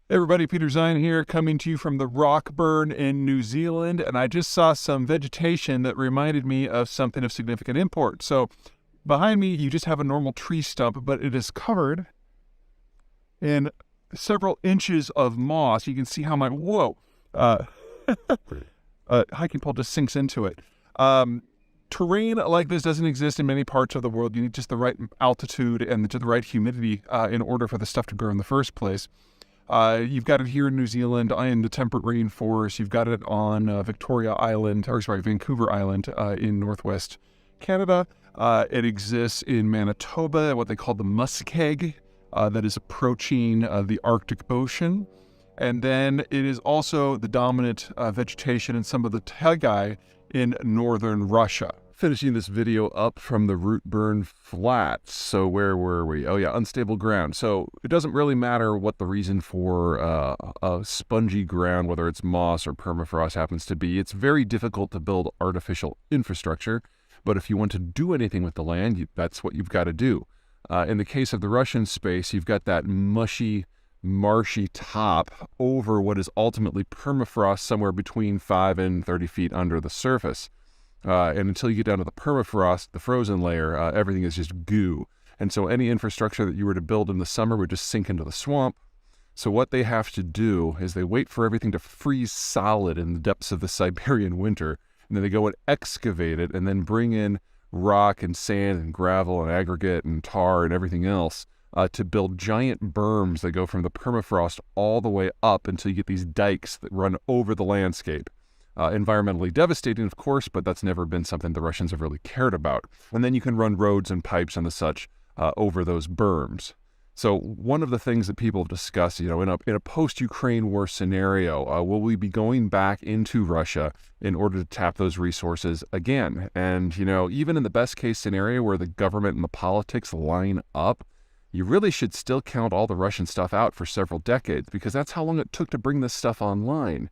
Hey everybody, Peter Zeihan here, coming to you from the Rockburn in New Zealand, and I just saw some vegetation that reminded me of something of significant import. So behind me, you just have a normal tree stump, but it is covered in several inches of moss. You can see how hiking pole just sinks into it. Terrain like this doesn't exist in many parts of the world. You need just the right altitude and the right humidity in order for the stuff to grow in the first place. You've got it here in New Zealand in the temperate rainforest. You've got it on Vancouver Island in northwest Canada. It exists in Manitoba, what they call the muskeg, that is approaching the Arctic Ocean. And then it is also the dominant vegetation in some of the taiga in northern Russia. Finishing this video up from the Rootburn Flats. So where were we? Oh yeah, unstable ground. So it doesn't really matter what the reason for a spongy ground, whether it's moss or permafrost happens to be. It's very difficult to build artificial infrastructure. But if you want to do anything with the land, that's what you've got to do. In the case of the Russian space, you've got that mushy, marshy top over what is ultimately permafrost somewhere between 5 and 30 feet under the surface. And until you get down to the permafrost, the frozen layer, everything is just goo. And so any infrastructure that you were to build in the summer would just sink into the swamp. So what they have to do is they wait for everything to freeze solid in the depths of the Siberian winter, and then they go and excavate it and then bring in rock and sand and gravel and aggregate and tar and everything else to build giant berms that go from the permafrost all the way up until you get these dikes that run over the landscape. Environmentally devastating, of course, but that's never been something the Russians have really cared about. And then you can run roads and pipes and the such over those berms. So one of the things that people have discussed, in a post-Ukraine war scenario, will we be going back into Russia in order to tap those resources again? And, even in the best case scenario where the government and the politics line up, you really should still count all the Russian stuff out for several decades, because that's how long it took to bring this stuff online.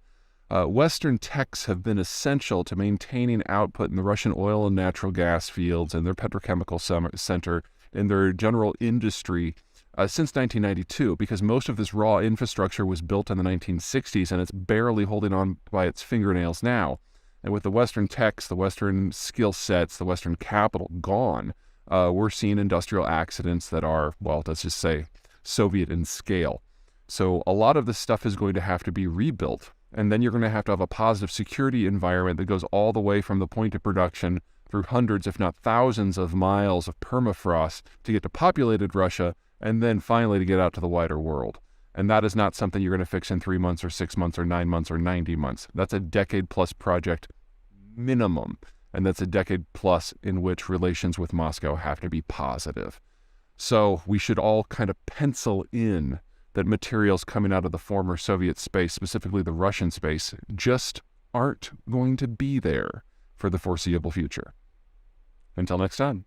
Western techs have been essential to maintaining output in the Russian oil and natural gas fields and their petrochemical center and their general industry since 1992, because most of this raw infrastructure was built in the 1960s and it's barely holding on by its fingernails now. And with the Western techs, the Western skill sets, the Western capital gone, we're seeing industrial accidents that are, let's just say, Soviet in scale. So a lot of this stuff is going to have to be rebuilt. And then you're going to have a positive security environment that goes all the way from the point of production through hundreds, if not thousands of miles of permafrost to get to populated Russia, and then finally to get out to the wider world. And that is not something you're going to fix in 3 months or 6 months or 9 months or 90 months. That's a decade-plus project minimum. And that's a decade-plus in which relations with Moscow have to be positive. So we should all kind of pencil in that materials coming out of the former Soviet space, specifically the Russian space, just aren't going to be there for the foreseeable future. Until next time.